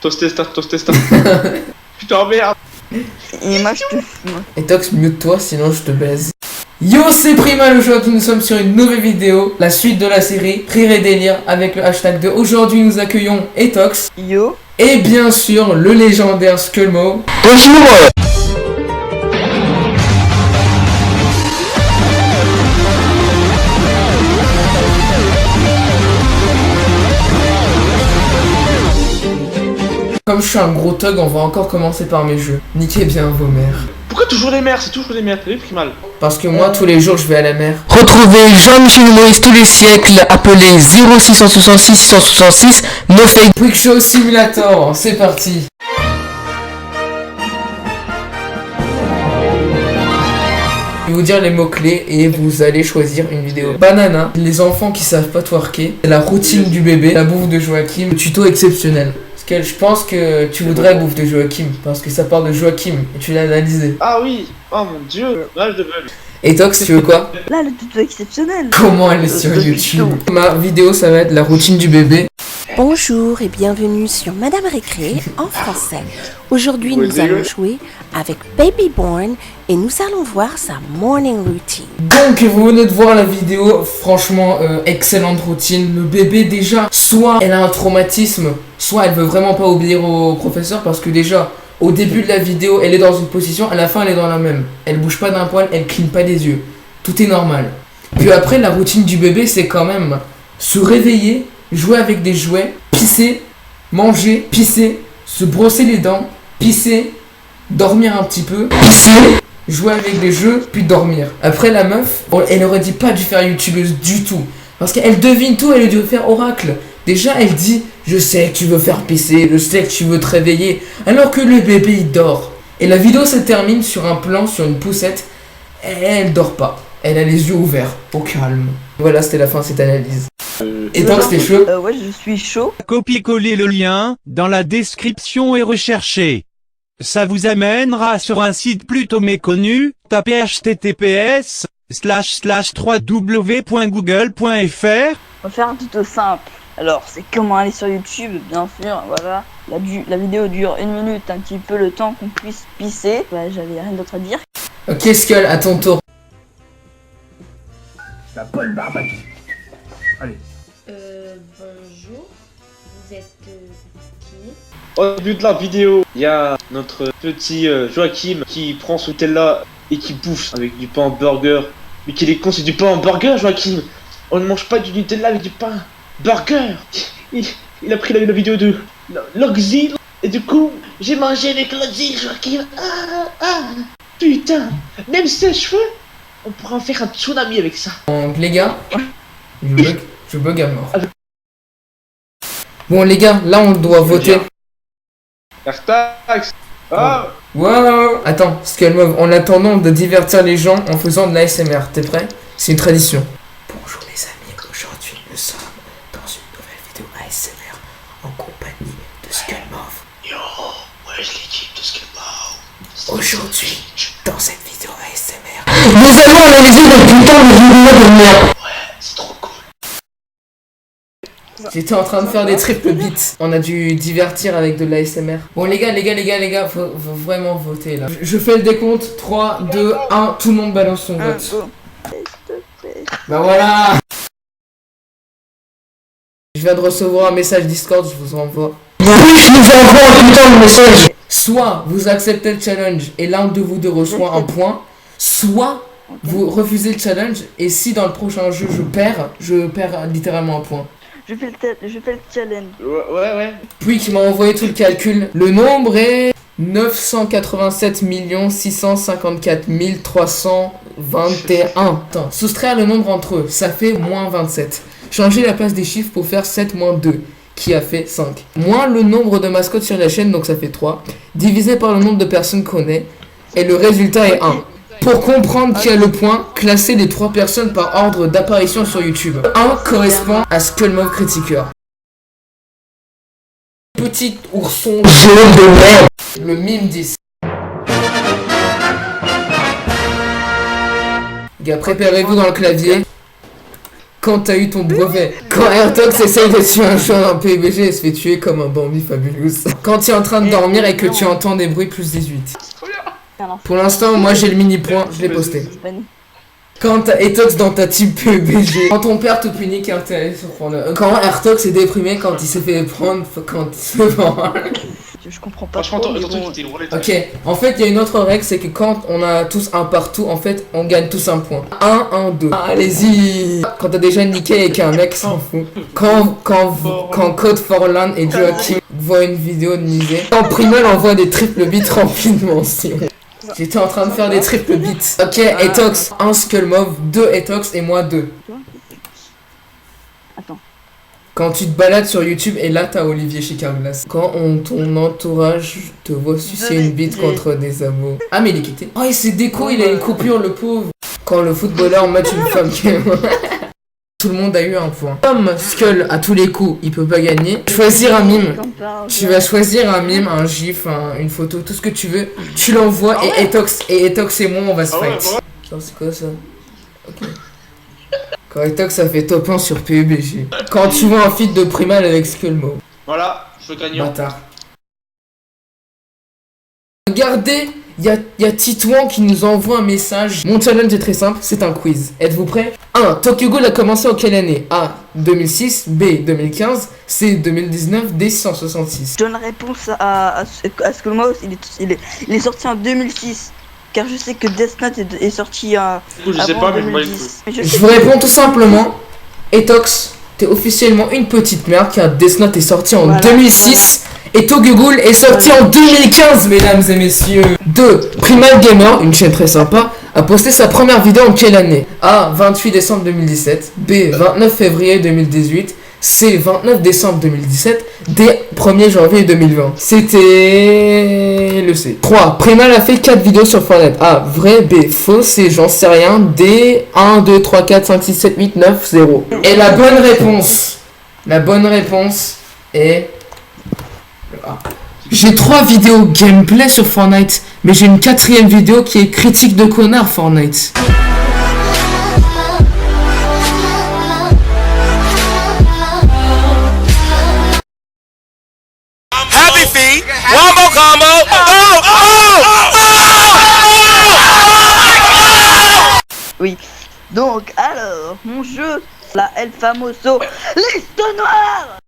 Tostesta. Je t'emmerde. Et moi je te fume. Et Tox, mute-toi, sinon je te baise. Yo, c'est Primal, aujourd'hui nous sommes sur une nouvelle vidéo, la suite de la série Rire et Délire avec le hashtag de aujourd'hui nous accueillons Etox. Yo. Et bien sûr le légendaire Skullmo. Bonjour. Comme je suis un gros thug, on va encore commencer par mes jeux. Niquez bien vos mères. Pourquoi toujours les mères? C'est toujours les mères, t'as vu Primal? Parce que moi tous les jours je vais à la mer. Retrouvez Jean-Michel Maurice tous les siècles, appelé 0666 666 No Fake. Quick Show Simulator, c'est parti. Je vais vous dire les mots-clés et vous allez choisir une vidéo. Banana, les enfants qui savent pas twerker, la routine du bébé, la bouffe de Joachim, le tuto exceptionnel. Parce que je pense que tu voudrais la bouffe de Joachim, parce que ça parle de Joachim et tu l'as analysé. Ah oui. Oh mon dieu. Là je devais. Et Tox, tu veux quoi? Là le tuto exceptionnel. Comment elle est sur YouTube? Ma vidéo ça va être la routine du bébé. Bonjour et bienvenue sur Madame Récré en français. Aujourd'hui nous allons jouer avec Baby Born et nous allons voir sa morning routine. Donc vous venez de voir la vidéo, franchement excellente routine. Le bébé déjà, soit elle a un traumatisme, soit elle veut vraiment pas obéir au professeur parce que déjà au début de la vidéo elle est dans une position, à la fin elle est dans la même. Elle bouge pas d'un poil, elle cligne pas des yeux. Tout est normal. Puis après la routine du bébé c'est quand même se réveiller, jouer avec des jouets, pisser, manger, pisser, se brosser les dents, pisser, dormir un petit peu, pisser, jouer avec des jeux, puis dormir. Après la meuf, elle aurait dit pas dû faire youtubeuse du tout. Parce qu'elle devine tout, elle a dû faire oracle. Déjà elle dit, je sais que tu veux faire pisser, je sais que tu veux te réveiller, alors que le bébé il dort. Et la vidéo se termine sur un plan, sur une poussette, elle dort pas. Elle a les yeux ouverts, au calme. Voilà, c'était la fin de cette analyse. Et donc c'était chaud. Ouais, je suis chaud. Copiez-coller le lien dans la description et recherchez. Ça vous amènera sur un site plutôt méconnu, tapez https://www.google.fr. On va faire un tuto simple. Alors, c'est comment aller sur YouTube, bien sûr, voilà. La vidéo dure 1 minute, un petit peu le temps qu'on puisse pisser. Bah, j'avais rien d'autre à dire. Ok Skull, à ton tour. La Paul Barbade. Allez. Bonjour, vous êtes qui? Au début de la vidéo, il y a notre petit Joachim qui prend son Nutella et qui bouffe avec du pain en burger. Mais qu'il est con, c'est du pain en burger Joachim. On ne mange pas du Nutella avec du pain burger. Il a pris la vidéo de l'Oxy et du coup, j'ai mangé avec l'Oxy Joachim. Putain, même ses cheveux, on pourrait en faire un tsunami avec ça. Donc les gars, je bug à mort. Bon les gars, là on doit voter. Tax. Ah. Wow. Attends, Skullmove, en attendant de divertir les gens en faisant de l'ASMR, t'es prêt? C'est une tradition. Bonjour les amis, aujourd'hui nous sommes dans une nouvelle vidéo ASMR en compagnie de Skullmove. Yo, ouais je l'équipe de Skullmove. Aujourd'hui, dans cette vidéo ASMR, Nous allons analyser le putain de vidéo de merde. Ouais, c'est trop cool. j'étais en train de faire des triple beats. On a dû divertir avec de l'ASMR. Bon les gars, faut vraiment voter là. Je fais le décompte, 3, 2, 1, tout le monde balance son vote. Go. S'il te plaît. Bah voilà. Je viens de recevoir un message Discord, je vous envoie. Oui, je nous envoie un putain de message. Soit vous acceptez le challenge et l'un de vous deux reçoit un point, soit vous refusez le challenge et si dans le prochain jeu je perds littéralement un point. Je fais le challenge. Ouais. Puis qui m'a envoyé tout le calcul. Le nombre est 987 654 321. Attends, soustraire le nombre entre eux, ça fait moins 27. Changer la place des chiffres pour faire 7 moins 2, qui a fait 5. Moins le nombre de mascottes sur la chaîne, donc ça fait 3. Divisé par le nombre de personnes qu'on est, et le résultat est 1. Pour comprendre qui a le point, classez les 3 personnes par ordre d'apparition sur YouTube. 1 correspond à Skullmove Critiqueur. Petit ourson jaune de merde. Le mime 10. Les gars, préparez-vous dans le clavier. Quand t'as eu ton brevet. Quand Airtox essaye de tuer un chat dans PUBG et se fait tuer comme un Bambi fabulous. Quand tu es en train de dormir et que tu entends des bruits plus 18. Pour l'instant, moi j'ai le mini point, je l'ai posté. Quand t'as Airtox dans ta team PUBG. Quand ton père te punit car t'es allé sur Pornhub. Quand Airtox est déprimé quand il s'est fait prendre quand il se vend. Je comprends pas. Franchement, trop, mais ton truc bon. était une roulette. Ok, en fait, il y a une autre règle, c'est que quand on a tous un partout, en fait, on gagne tous un point. 1, 2. Allez-y. Quand t'as déjà niqué et qu'un mec s'en fout. Quand Code for Land et Joachim voient une vidéo de Nisé. Quand Primal envoie des triples bits remplis de mentions. J'étais en train de faire des triples bits. Ok, Etox, 1 Skull Mauve, 2 Etox et moi 2. Attends. Quand tu te balades sur YouTube et là t'as Olivier chez Carglass. Quand ton entourage te voit sucer une bite contre des abos. Ah mais il est quitté. Oh il s'est déco, il a une coupure le pauvre. Quand le footballeur match une femme qui tout le monde a eu un point. Comme Skull à tous les coups, il peut pas gagner. Choisir un mime. Tu vas choisir un mime, un gif, une photo, tout ce que tu veux. Tu l'envoies et Etox et moi on va se fight. Genre c'est quoi ça? Ok. Quand Etox a fait top 1 sur PUBG. Quand tu vois un feat de Primal avec Skullmo. Voilà, je suis gagnant. Bâtard. Regardez, il y a Titouan qui nous envoie un message. Mon challenge est très simple, c'est un quiz. Êtes-vous prêts? 1. Tokyo Ghoul a commencé en quelle année? A. 2006, B. 2015, C. 2019, D. 166. Je donne réponse à Skullmouse, il est sorti en 2006. Car je sais que Death Note est sorti Du coup, je sais pas, mais je m'en 2010. Mais Je vous réponds tout simplement. Etox, t'es officiellement une petite merde car Death Note est sorti en 2006 et Tokyo Ghoul est sorti en 2015, mesdames et messieurs. 2. Primal Gamer, une chaîne très sympa, a posté sa première vidéo en quelle année? A. 28 décembre 2017, B. 29 février 2018, C. 29 décembre 2017, D. 1er janvier 2020. C'était le C. 3. Primal a fait 4 vidéos sur Fortnite. A. Vrai, B. Faux, C. J'en sais rien, D. 1, 2, 3, 4, 5, 6, 7, 8, 9, 0. Et la bonne réponse est le A. J'ai 3 vidéos gameplay sur Fortnite, mais j'ai une 4ème vidéo qui est critique de connard Fortnite. Happy feet, one more combo. oui. Donc, alors, mon jeu, la El Famoso, liste noire.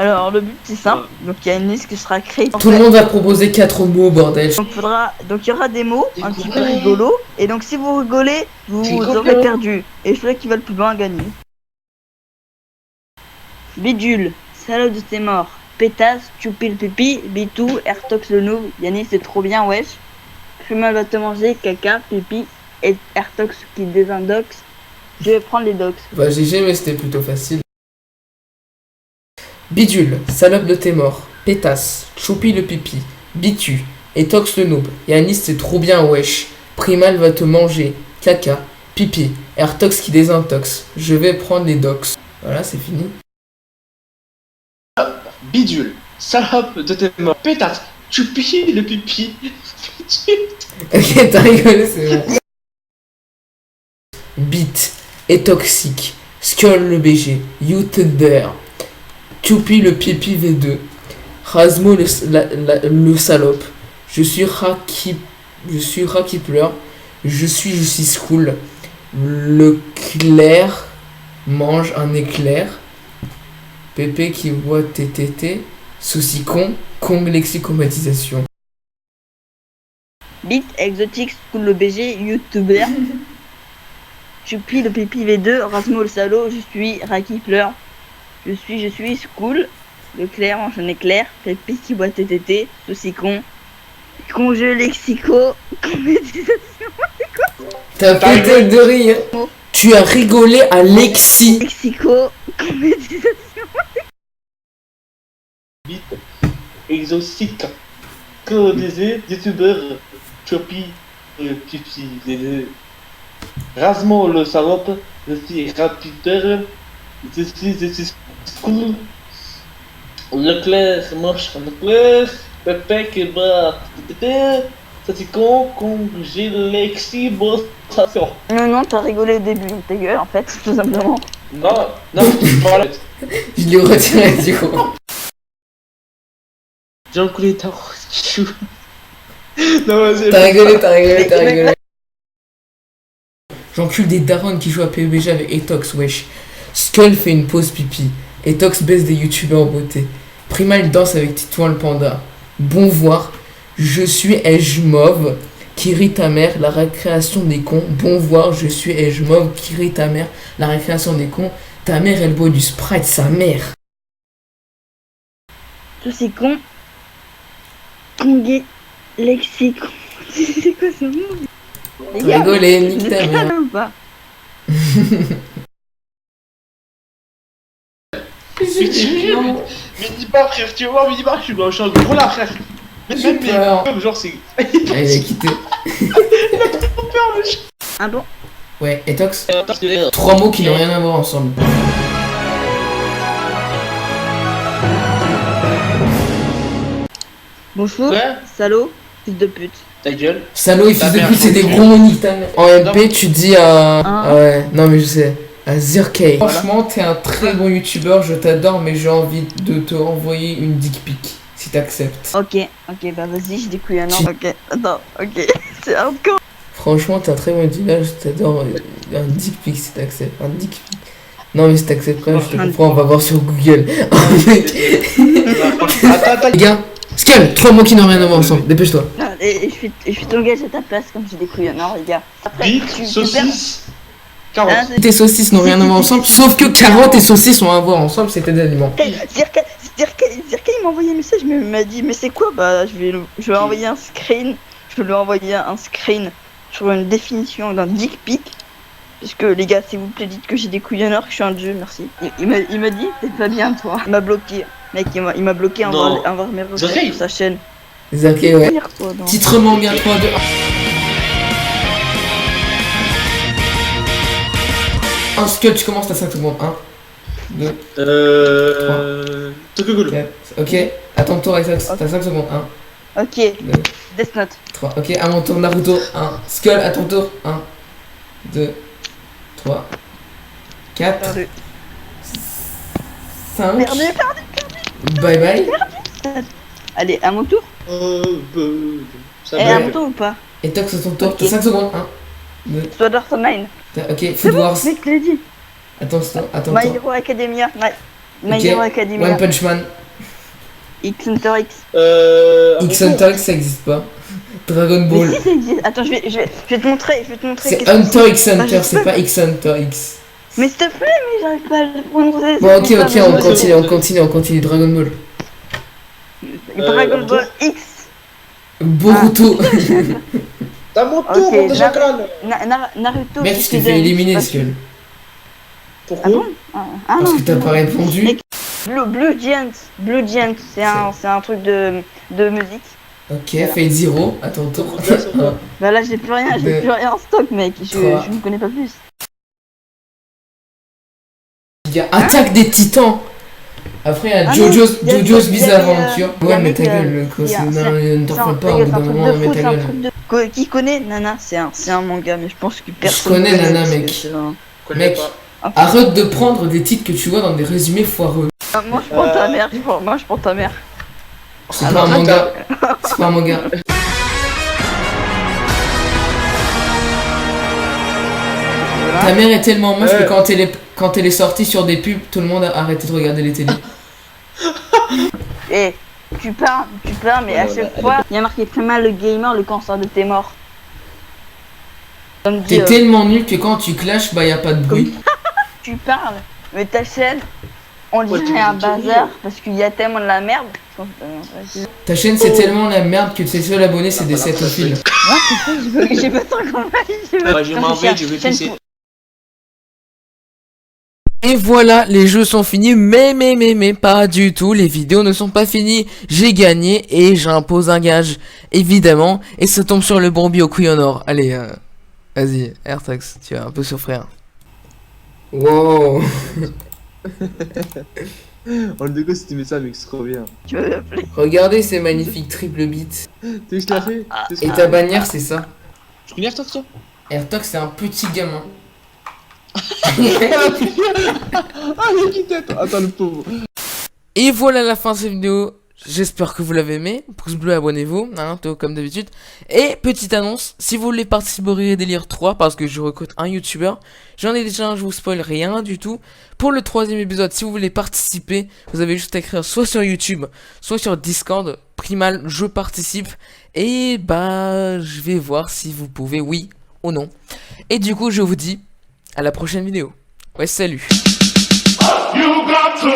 Alors, le but c'est simple. Donc, il y a une liste qui sera créée. Tout le monde va proposer 4 mots, bordel. Donc il y aura des mots un petit peu rigolos. Et donc si vous rigolez, vous aurez perdu. Et celui qui va le plus loin gagner. Bidule, salope de tes morts. Pétasse, Choupi le pipi, Bitou, Airtox le noob. Yannis c'est trop bien wesh. Primal va te manger, caca, pipi et Airtox qui désindoxe. Je vais prendre les dox. Bah GG mais c'était plutôt facile. Bidule, salope de tes morts, pétasse, Choupi le pipi, Bitu, Etox le noob, Yanis c'est trop bien wesh, Primal va te manger, caca, pipi, Airtox qui désintoxe, je vais prendre les dox. Voilà c'est fini. Bidule, salope de tes morts, pétasse, tu pies le pipi. Ok t'as rigolé c'est bon. Beat, Etoxique, Skull le BG, YouTuber, Choupi le pipi V2, Rasmo le salope, je suis Rat qui pleure, je suis school, le clair mange un éclair, Pépé qui voit TTT, souci Kong lexicomatisation. Beat, exotique, school le BG, YouTuber. Choupi le pipi V2, Rasmo le salaud, je suis Rat qui pleure. Je suis school, le clair mange un éclair, Pépé qui boit TTT, souci congé lexico, comédisation. T'as pété de rire. Tu as rigolé à Lexi. Lexico, comédisation. Bit, exotique, codisé, youtubeur, Chopi, pipi, les deux. Rasmo le salope, je suis rapideur, je suis school. Leclerc mange un éclair, Pépé qui bat, Ça c'est con j'ai l'excitation. Non, t'as rigolé au début, ta gueule en fait, tout simplement. Non, je parle. Je l'ai retiré du coup. J'ai enculé ta rose. Non, vas-y. T'as rigolé. J'encule des darons qui jouent à PUBG avec Etox, wesh. Skull fait une pause pipi. Etox baisse des youtubeurs en beauté. Primal danse avec Titouan le panda. Bon voir. Je suis Edge Mauve. Qui rit ta mère, la récréation des cons. Bon voir, je suis Edge Mauve. Qui rit ta mère, la récréation des cons. Ta mère, elle boit du Sprite, sa mère. Tous ces cons. Congé. Lexicon. C'est quoi ce mot? Rigolez, nique ta mère. Ou pas? Mais dis pas frère, tu vas voir, mais dis pas, je suis un gros là frère. Même comme genre c'est... Il a quitté. Ah bon? Ouais, Etox. 3 mots qui n'ont rien à voir ensemble. Bonjour, Ouais. salaud, fils de pute. Ta gueule. Salaud et fils de pute, c'est des gros mots, nique ta mère. En MP, tu dis à... Ah ouais, non mais je sais. À Zirkay. Franchement, t'es un très bon youtubeur, je t'adore, mais j'ai envie de te renvoyer une dick pic, si t'acceptes. Ok, bah vas-y, je découille un an. Ok, attends, ok, c'est hardcore. Franchement, t'es un très bon youtubeur, je t'adore. Un dick pic, si t'acceptes. Un dick pic. Non mais si t'acceptes pas, je te comprends, on va voir sur Google. Attends. Les gars, Skull, 3 mots qui n'ont rien à voir ensemble, dépêche-toi. Et je suis t'engage à ta place comme j'ai des couilles en or, les gars. Après, Bite, tu saucisse, perds. carotte. Tes saucisses n'ont rien à voir ensemble, sauf que carottes et saucisses ont à voir ensemble, c'est des aliments. Zirka, il m'a envoyé un message, mais il m'a dit, mais c'est quoi? Bah, je vais envoyer un screen. Je vais lui envoyer un screen sur une définition d'un dick pic. Parce que les gars, s'il vous plaît, dites que j'ai des couilles en or, que je suis un dieu, merci. Il m'a dit, t'es pas bien toi. Il m'a bloqué. Mec, il m'a bloqué envers mes regards sur sa chaîne. Zirkay, ouais. Pire, toi, non. Titre manga 3, 2, 1. Skull, tu commences, t'as 5 secondes. 1, 2, Tokugulu. 4. Ok, à ton tour, Etox, t'as 5 secondes. 1, Ok, 2, Death Note. 3. Ok, à mon tour, Naruto. 1. Skull, à ton tour. 1, 2, 3, 4, Perdu. 5. Perdu. Bye bye. Allez, à mon tour. Ça Et va. à mon tour ou pas? Etox, à ton tour, Ok. t'as 5 secondes. 1, 2, Sword Art Online. ok, C'est Food bon, Wars. mec, je l'ai dit. Attends, My Hero Academia. My Ok, Hero Academia. One Punch Man. X Hunter X. X Hunter X, ça existe pas. Dragon Mais Ball. si, ça existe. Attends, je vais te montrer. C'est qu'est-ce que Hunter X Ah, Hunter, je sais c'est pas X Hunter X. Mais s'il te plaît, mais j'arrive pas à le prononcer. Bon, ok, c'est pour ça, on continue. Dragon Ball. Dragon Ball X. Boruto. T'as mon tour, Ok, mon chacal. Naruto. Mec, je t'ai Shippuden, fait éliminer, je sais Skull. pas. Pourquoi? Ah Parce non. que t'as pas répondu. Blue Giant, c'est un truc de musique. Ok, Fate Zero, à ton tour. Bah là, j'ai plus rien en stock, mec. Je ne connais pas plus. Il y a Attaque des Titans. Après, il y a Jojo's Bizarre Adventure. Ouais, mais ta gueule, ne t'en fais pas, au bout d'un moment, mais ta gueule. Qui connaît Nana? C'est un manga, mais je pense que personne. Je connais Nana, mec. Mec, arrête de prendre des titres que tu vois dans des résumés foireux. Moi, je prends ta mère. Moi, je prends ta mère. C'est pas un manga. C'est pas un manga. Ta mère est tellement moche que quand elle est sortie sur des pubs, tout le monde a arrêté de regarder les télés. Et tu parles, mais à chaque fois, il y a marqué Primal le gamer, le cancer de tes morts. T'es tellement nul que quand tu clashes, bah y a pas de bruit. Tu parles, mais ta chaîne, on dirait un bazar parce qu'il y a tellement de la merde. Ta chaîne c'est tellement la merde que tes seuls abonnés c'est des cétophiles. J'ai pas tant compris. Je m'en vais, je vais pisser. Et voilà, les jeux sont finis, mais pas du tout, les vidéos ne sont pas finies. J'ai gagné et j'impose un gage, évidemment, et ça tombe sur le Bombi au couille en or. Allez, vas-y, AirTags, tu vas un peu souffrir. Wow. On le déco si tu mets ça, mec, c'est trop bien. Tu veux m'appeler? Regardez ces magnifiques triple bits. Tu sais que je l'ai fait? Et ta bannière, c'est ça. Tu connais Airtox, toi? Airtox, c'est un petit gamin. Ah, il qui tête. Attends, le pauvre. Et voilà la fin de cette vidéo. J'espère que vous l'avez aimé. Pouce bleu, abonnez-vous, hein, tout comme d'habitude. Et petite annonce, si vous voulez participer au Rire et Délire 3, parce que je recrute un youtubeur, j'en ai déjà un, je vous spoil rien du tout. Pour le 3e épisode, si vous voulez participer, vous avez juste à écrire soit sur YouTube, soit sur Discord, Primal, je participe. Et bah, je vais voir si vous pouvez, oui ou non. Et du coup, je vous dis à la prochaine vidéo. Ouais, salut. You got to